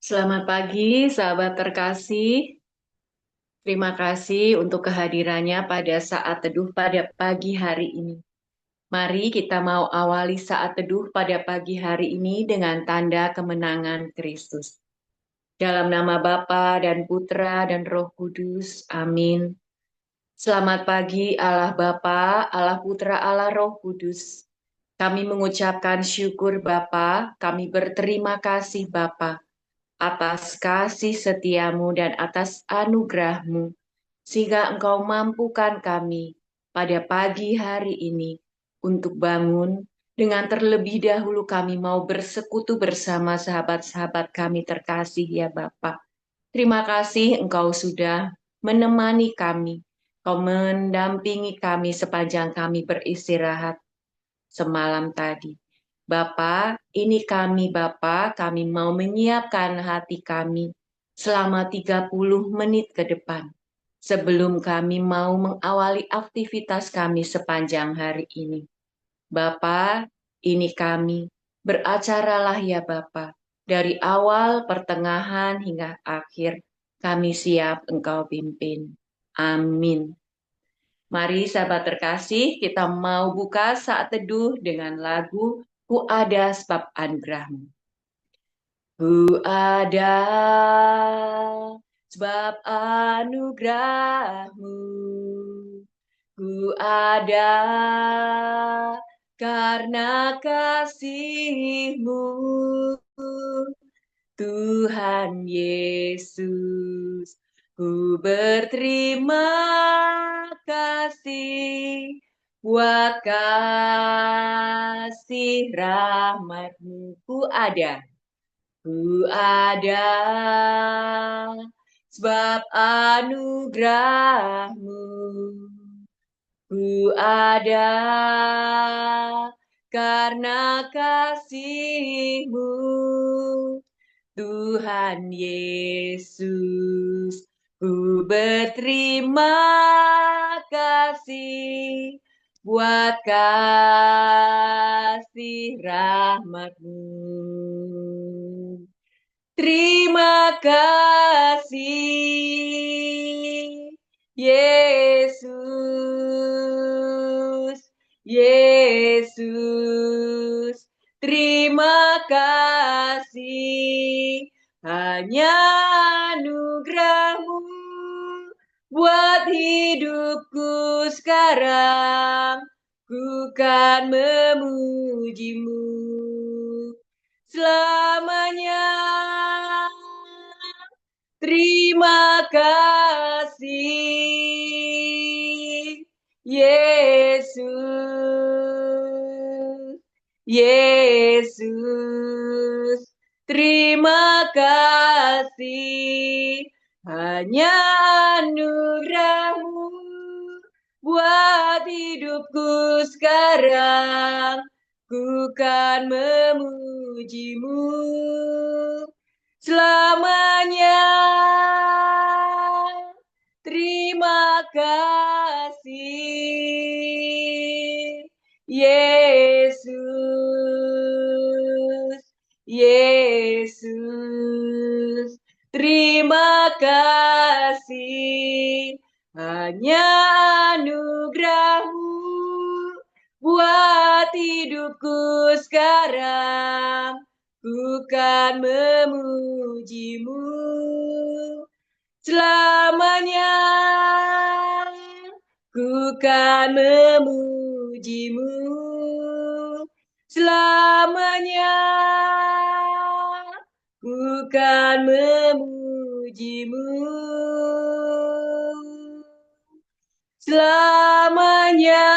Selamat pagi, sahabat terkasih. Terima kasih untuk kehadirannya pada saat teduh pada pagi hari ini. Mari kita mau awali saat teduh pada pagi hari ini dengan tanda kemenangan Kristus. Dalam nama Bapa dan Putra dan Roh Kudus. Amin. Selamat pagi Allah Bapa, Allah Putra, Allah Roh Kudus. Kami mengucapkan syukur Bapa, kami berterima kasih Bapa atas kasih setiamu dan atas anugerahmu, sehingga engkau mampukan kami pada pagi hari ini untuk bangun dengan terlebih dahulu kami mau bersekutu bersama sahabat-sahabat kami terkasih ya Bapa. Terima kasih engkau sudah menemani kami, kau mendampingi kami sepanjang kami beristirahat semalam tadi. Bapa, ini kami Bapa, kami mau menyiapkan hati kami selama 30 menit ke depan. Sebelum kami mau mengawali aktivitas kami sepanjang hari ini. Bapa, ini kami, beracaralah ya Bapa. Dari awal, pertengahan, hingga akhir, kami siap Engkau pimpin. Amin. Mari sahabat terkasih, kita mau buka saat teduh dengan lagu Ku Ada Sebab Anugerahmu. Ku ada sebab anugerahmu. Ku ada karena kasihmu. Tuhan Yesus, ku berterima kasih buat kasih rahmat-Mu. Ku ada sebab anugerah-Mu. Ku ada karena kasih-Mu. Tuhan Yesus, ku berterima kasih buat kasih rahmat-Mu. Terima kasih, Yesus, Yesus. Terima kasih, hanya anugerah-Mu buat hidupku sekarang. Ku kan memuji-Mu selamanya. Terima kasih, Yesus, Yesus. Terima kasih, hanya anugerah-Mu buat hidupku sekarang. Ku kan memuji-Mu selamanya. Terima kasih, Yesus, Yesus. Terima kasih, hanya anugerah-Mu buat hidupku sekarang. Ku kan memuji-Mu selamanya. Ku kan memuji-Mu selamanya. Ku kan memuji-Mu selamanya.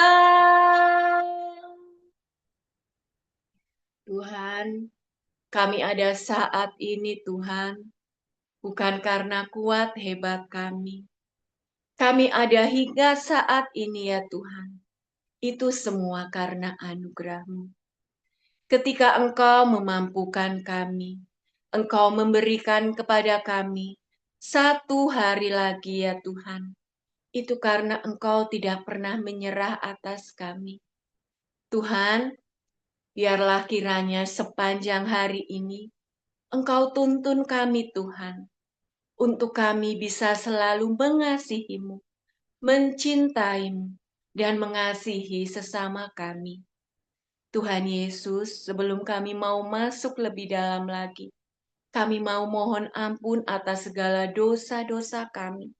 Tuhan, kami ada saat ini Tuhan, bukan karena kuat hebat kami. Kami ada hingga saat ini ya Tuhan. Itu semua karena anugerah-Mu. Ketika Engkau memampukan kami, Engkau memberikan kepada kami satu hari lagi ya Tuhan. Itu karena Engkau tidak pernah menyerah atas kami. Tuhan, biarlah kiranya sepanjang hari ini Engkau tuntun kami Tuhan, untuk kami bisa selalu mengasihi-Mu, mencintaimu, dan mengasihi sesama kami. Tuhan Yesus, sebelum kami mau masuk lebih dalam lagi, kami mau mohon ampun atas segala dosa-dosa kami.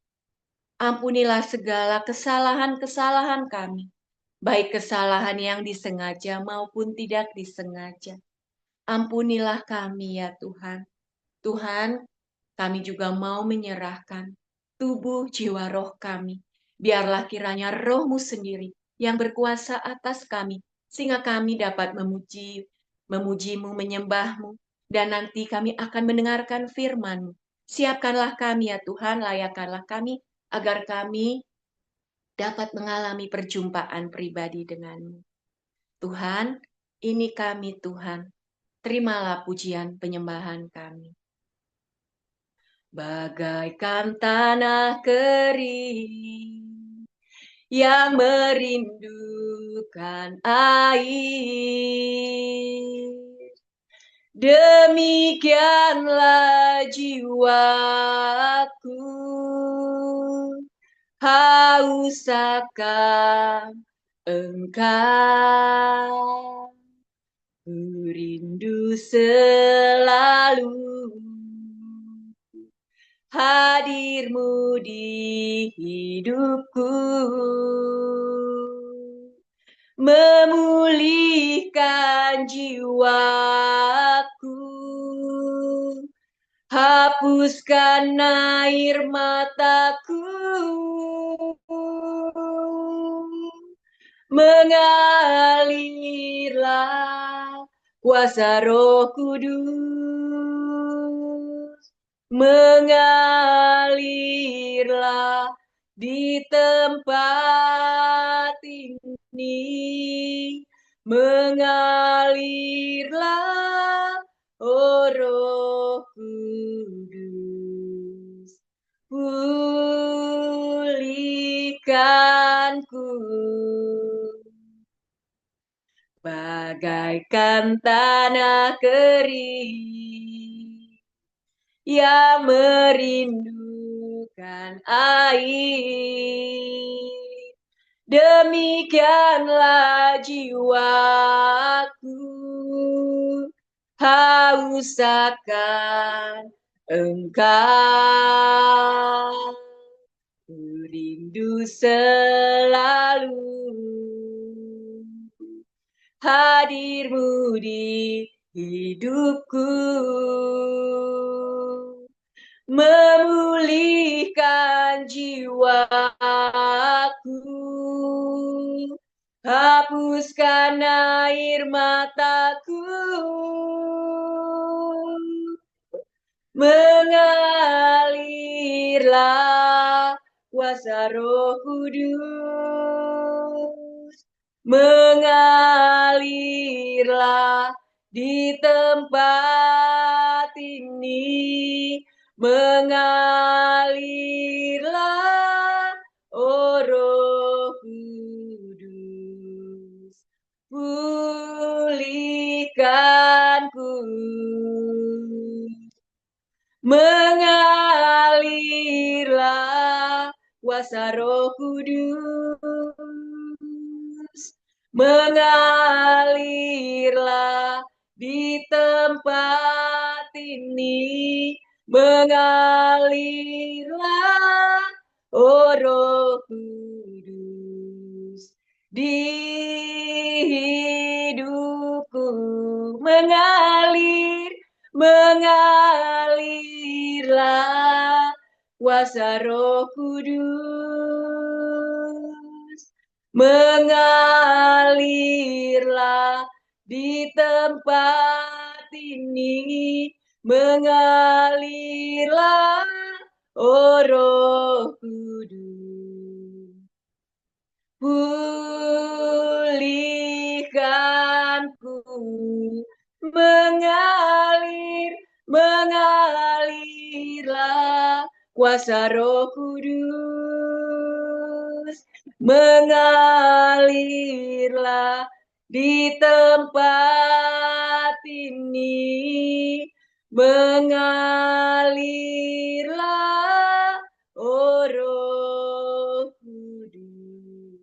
Ampunilah segala kesalahan-kesalahan kami, baik kesalahan yang disengaja maupun tidak disengaja. Ampunilah kami ya Tuhan. Tuhan, kami juga mau menyerahkan tubuh, jiwa, roh kami. Biarlah kiranya roh-Mu sendiri yang berkuasa atas kami, sehingga kami dapat memuji-Mu, menyembah-Mu, dan nanti kami akan mendengarkan firman-Mu. Siapkanlah kami ya Tuhan, layakkanlah kami, agar kami dapat mengalami perjumpaan pribadi denganmu. Tuhan, ini kami Tuhan, terimalah pujian penyembahan kami. Bagaikan tanah kering yang merindukan air, demikianlah jiwaku haus akan Engkau, ku rindu selalu hadir-Mu di hidupku, memulihkan jiwaku, hapuskan air mataku, mengalirlah kuasa Roh Kudus, mengalirlah di tempat ini, mengalirlah, oh Roh Kudus, pulihkanku. Bagaikan tanah kering yang merindukan air, demikianlah jiwaku haus akan Engkau, ku rindu selalu hadir-Mu di hidupku, memulihkan jiwaku, hapuskan air mataku, mengalirlah kuasa Roh Kudus, mengalirlah di tempat ini, mengalirlah, oh Roh Kudus, pulihkanku, mengalirlah kuasa Roh Kudus, mengalirlah di tempat ini, mengalirlah, oh Roh Kudus, di hidupku, mengalirlah kuasa Roh Kudus, mengalirlah di tempat ini, mengalirlah, oh Roh Kudus, pulihkanku, mengalirlah kuasa Roh Kudus, mengalirlah di tempat ini, Mengalirlah, oh Roh Kudus.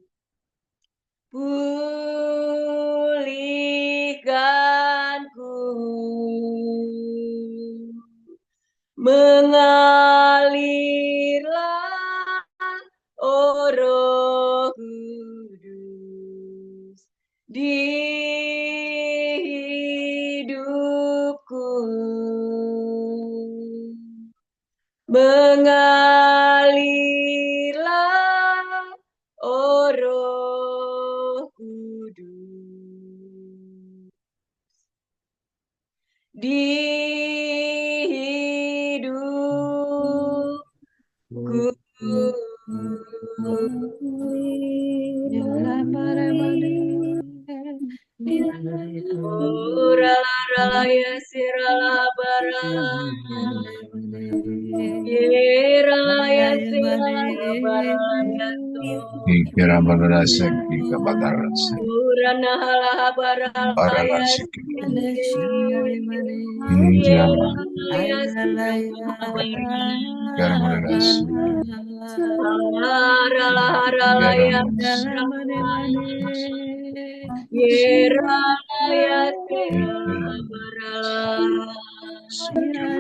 Pulihkan ku. Mengalirlah, oh Roh Kudus, di hidupku. Mengalirlah, oh Roh Kudus, di hidupku. Rala rala ya sirala barala. Rala ya sirala barala ya so. Kira barasa kika badarasa Urana hala barala ya barasa kika ya Injama ya sirala barala. kira barasa Rala rala kira ya barasa Rala ya kira sirala barala. kira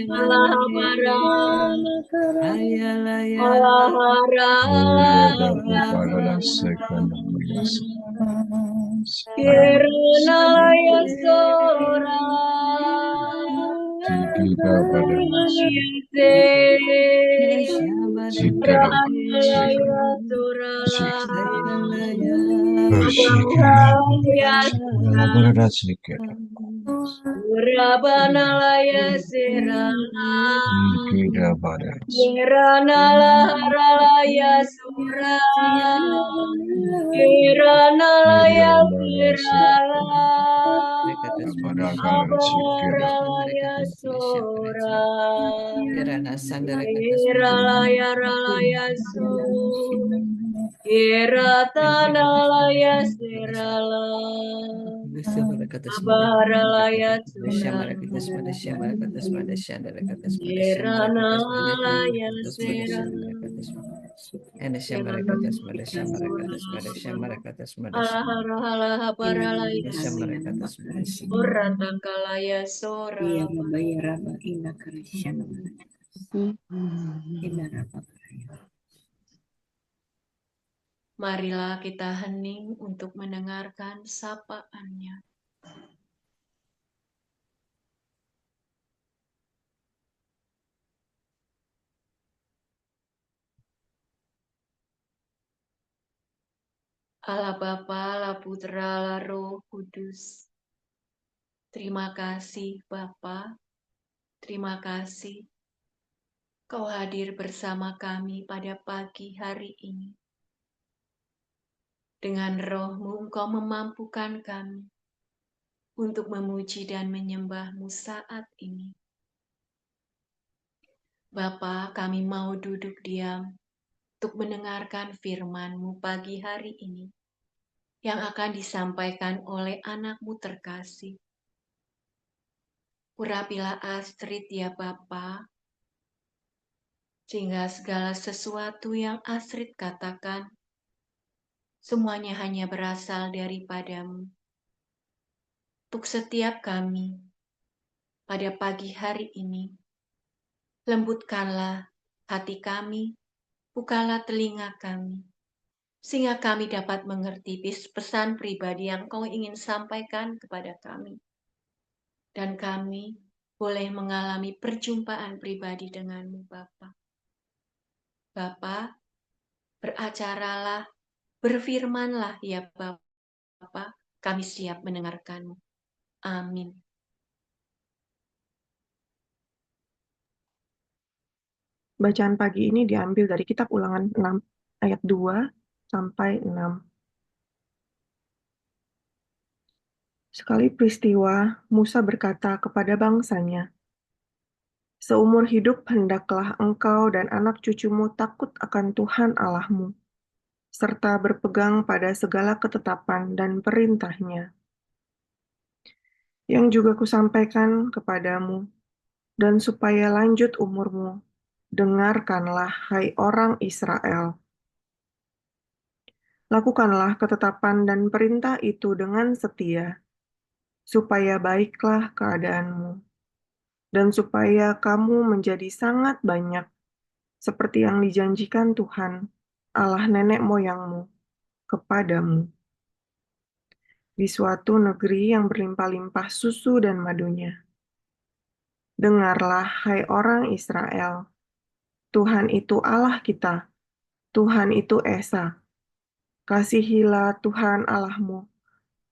Allah barala. Ura dari barasa kana barasa Kirana ya sora kika barasa se kira Kirana ya sora kira ya barasa kira Urabana ya serana kira barasa Kirana ya sura Kirana ya kira barasa kirala pada barasa kira Abalaya sora Sandara Iralaya ralaya su Iratanalaya serala Abaralaya sura Iranalaya serala Iranalaya sura Alaharahala baralaya Urantakalaya sora Iya bayar apa ina kerjaan ina apa Marilah kita hening untuk mendengarkan sapaannya. Allah Bapa, Allah Putra, Allah Roh Kudus. Terima kasih Bapa, terima kasih Kau hadir bersama kami pada pagi hari ini. Dengan roh-Mu Engkau memampukan kami untuk memuji dan menyembah-Mu saat ini. Bapa, kami mau duduk diam untuk mendengarkan firman-Mu pagi hari ini yang akan disampaikan oleh anak-Mu terkasih. Urapilah Astrid ya Bapa, sehingga segala sesuatu yang Astrid katakan, semuanya hanya berasal daripada-Mu. Untuk setiap kami, pada pagi hari ini, lembutkanlah hati kami, bukalah telinga kami, sehingga kami dapat mengerti pesan pribadi yang Kau ingin sampaikan kepada kami. Dan kami boleh mengalami perjumpaan pribadi dengan-Mu, Bapa. Bapa, beracaralah, berfirmanlah ya Bapa, kami siap mendengarkan-Mu. Amin. Bacaan pagi ini diambil dari kitab Ulangan 6 ayat 2 sampai 6. Sekali peristiwa, Musa berkata kepada bangsanya, "Seumur hidup hendaklah engkau dan anak cucumu takut akan Tuhan Allahmu, serta berpegang pada segala ketetapan dan perintahnya. yang juga kusampaikan kepadamu, dan supaya lanjut umurmu, dengarkanlah, hai orang Israel. Lakukanlah ketetapan dan perintah itu dengan setia, supaya baiklah keadaanmu, dan supaya kamu menjadi sangat banyak, seperti yang dijanjikan Tuhan, Allah nenek moyangmu, kepadamu, di suatu negeri yang berlimpah-limpah susu dan madunya. Dengarlah, hai orang Israel, Tuhan itu Allah kita, Tuhan itu Esa. Kasihilah Tuhan Allahmu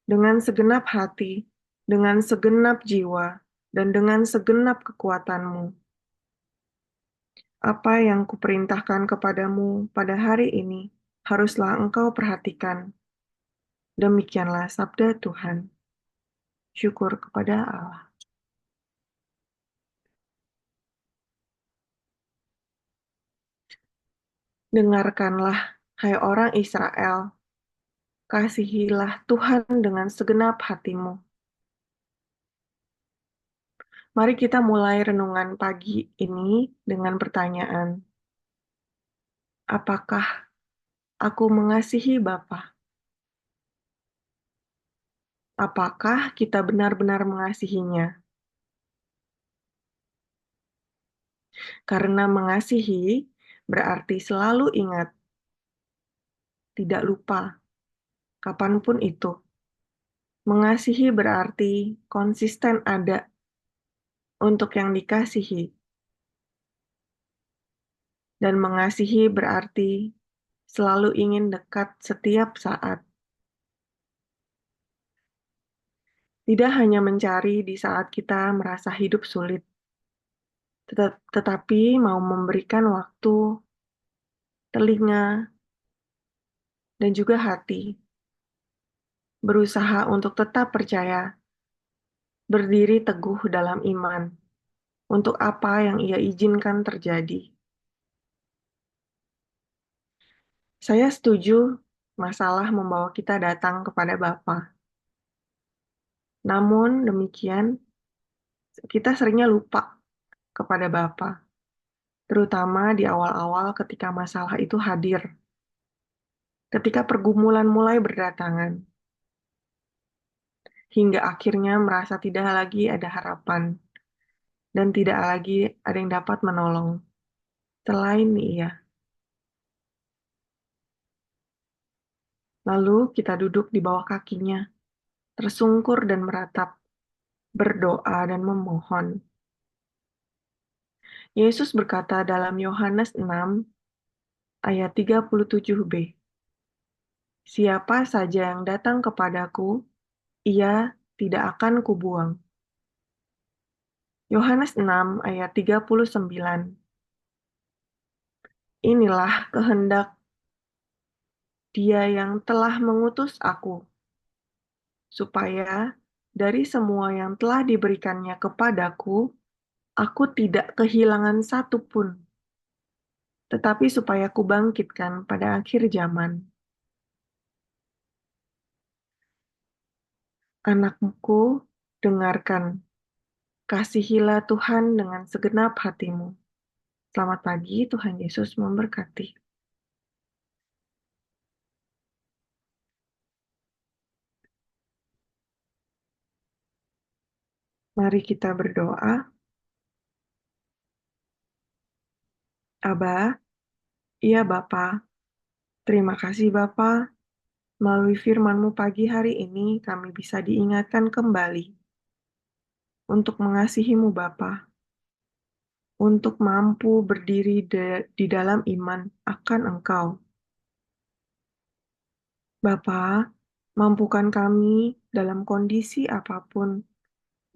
dengan segenap hati, dengan segenap jiwa, dan dengan segenap kekuatanmu. Apa yang kuperintahkan kepadamu pada hari ini, haruslah engkau perhatikan. Demikianlah sabda Tuhan. Syukur kepada Allah. Dengarkanlah, hai orang Israel, kasihilah Tuhan dengan segenap hatimu. Mari kita mulai renungan pagi ini dengan pertanyaan, apakah aku mengasihi Bapa? Apakah kita benar-benar mengasihinya? Karena mengasihi berarti selalu ingat, tidak lupa, kapanpun itu. Mengasihi berarti konsisten ada untuk yang dikasihi. Dan mengasihi berarti selalu ingin dekat setiap saat. Tidak hanya mencari di saat kita merasa hidup sulit, tetapi mau memberikan waktu, telinga, dan juga hati. Berusaha untuk tetap percaya, berdiri teguh dalam iman, untuk apa yang Ia izinkan terjadi. Saya setuju masalah membawa kita datang kepada Bapa. Namun demikian, kita seringnya lupa kepada Bapa, terutama di awal-awal ketika masalah itu hadir, ketika pergumulan mulai berdatangan, hingga akhirnya merasa tidak lagi ada harapan, dan tidak lagi ada yang dapat menolong, selain Ia. Lalu kita duduk di bawah kakinya, tersungkur dan meratap, berdoa dan memohon. Yesus berkata dalam Yohanes 6 ayat 37b, "Siapa saja yang datang kepadaku, ia tidak akan kubuang." Yohanes 6 ayat 39. Inilah kehendak Dia yang telah mengutus aku, supaya dari semua yang telah diberikannya kepadaku, aku tidak kehilangan satu pun, tetapi supaya kubangkitkan pada akhir zaman. Anakku, dengarkan, kasihilah Tuhan dengan segenap hatimu. Selamat pagi, Tuhan Yesus memberkati. Mari kita berdoa. Aba, iya Bapa, terima kasih Bapa. Melalui firman-Mu pagi hari ini, kami bisa diingatkan kembali untuk mengasihi-Mu Bapa, untuk mampu berdiri di dalam iman akan Engkau. Bapa, mampukan kami dalam kondisi apapun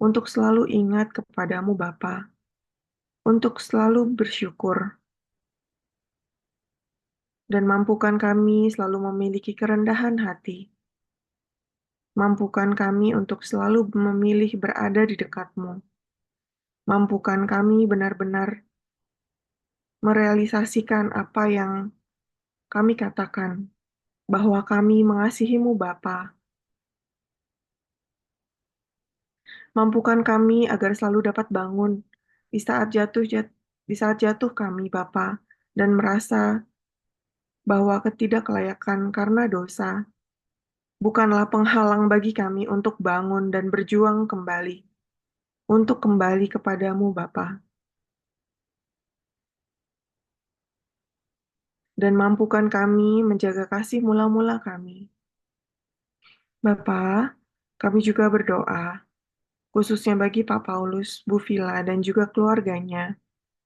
untuk selalu ingat kepadamu Bapa, untuk selalu bersyukur, dan mampukan kami selalu memiliki kerendahan hati. Mampukan kami untuk selalu memilih berada di dekat-Mu. Mampukan kami benar-benar merealisasikan apa yang kami katakan, bahwa kami mengasihi-Mu Bapa. Mampukan kami agar selalu dapat bangun di saat jatuh kami, Bapa, dan merasa bahwa ketidaklayakan karena dosa bukanlah penghalang bagi kami untuk bangun dan berjuang kembali, untuk kembali kepadamu, Bapa. Dan mampukan kami menjaga kasih mula-mula kami. Bapa, kami juga berdoa, khususnya bagi Pak Paulus, Bu Vila, dan juga keluarganya.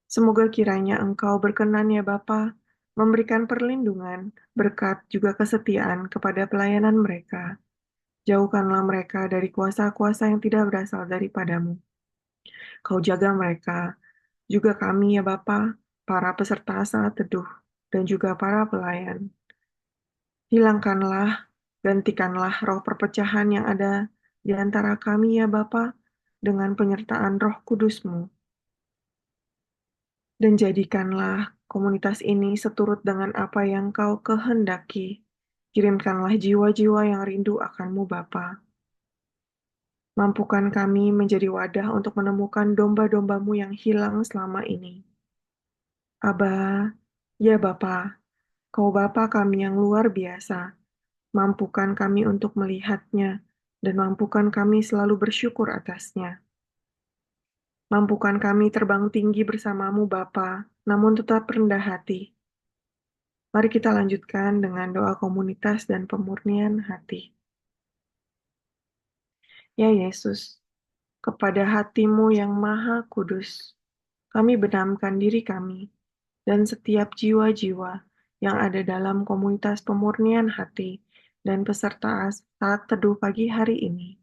Semoga kiranya Engkau berkenan ya Bapa, memberikan perlindungan, berkat, juga kesetiaan kepada pelayanan mereka. Jauhkanlah mereka dari kuasa-kuasa yang tidak berasal daripadamu. Kau jaga mereka, juga kami ya Bapa, para peserta saat teduh, dan juga para pelayan. Hilangkanlah, gantikanlah roh perpecahan yang ada di antara kami ya Bapa, dengan penyertaan Roh Kudus-Mu. Dan jadikanlah komunitas ini seturut dengan apa yang Kau kehendaki. Kirimkanlah jiwa-jiwa yang rindu akan-Mu Bapa. Mampukan kami menjadi wadah untuk menemukan domba-domba-Mu yang hilang selama ini. Aba, ya Bapa, Kau Bapa kami yang luar biasa. Mampukan kami untuk melihatnya, dan mampukan kami selalu bersyukur atasnya. Mampukan kami terbang tinggi bersamamu Bapa, namun tetap rendah hati. Mari kita lanjutkan dengan doa komunitas dan pemurnian hati. Ya Yesus, kepada hatimu yang maha kudus, kami benamkan diri kami dan setiap jiwa-jiwa yang ada dalam komunitas pemurnian hati dan peserta saat teduh pagi hari ini.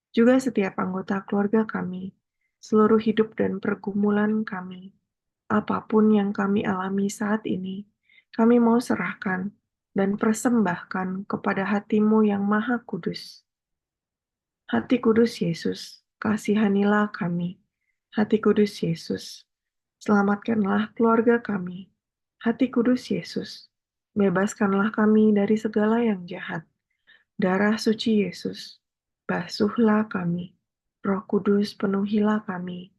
Juga setiap anggota keluarga kami, seluruh hidup dan pergumulan kami, apapun yang kami alami saat ini, kami mau serahkan dan persembahkan kepada hatimu yang maha kudus. Hati kudus Yesus, kasihanilah kami. Hati kudus Yesus, selamatkanlah keluarga kami. Hati kudus Yesus, bebaskanlah kami dari segala yang jahat. Darah suci Yesus, basuhlah kami. Roh Kudus, penuhilah kami.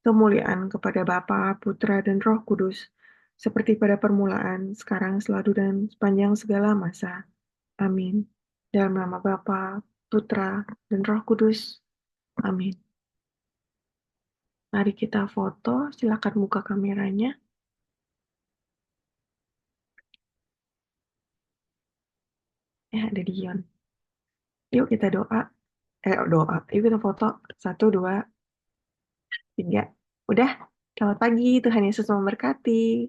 Kemuliaan kepada Bapa, Putra, dan Roh Kudus, seperti pada permulaan, sekarang, selalu, dan sepanjang segala masa. Amin. Dalam nama Bapa, Putra, dan Roh Kudus. Amin. Mari kita foto, silakan buka kameranya. Ada Dion. Yuk kita doa. Doa. Yuk kita foto. 1, 2, 3. Udah. Selamat pagi, Tuhan Yesus memberkati.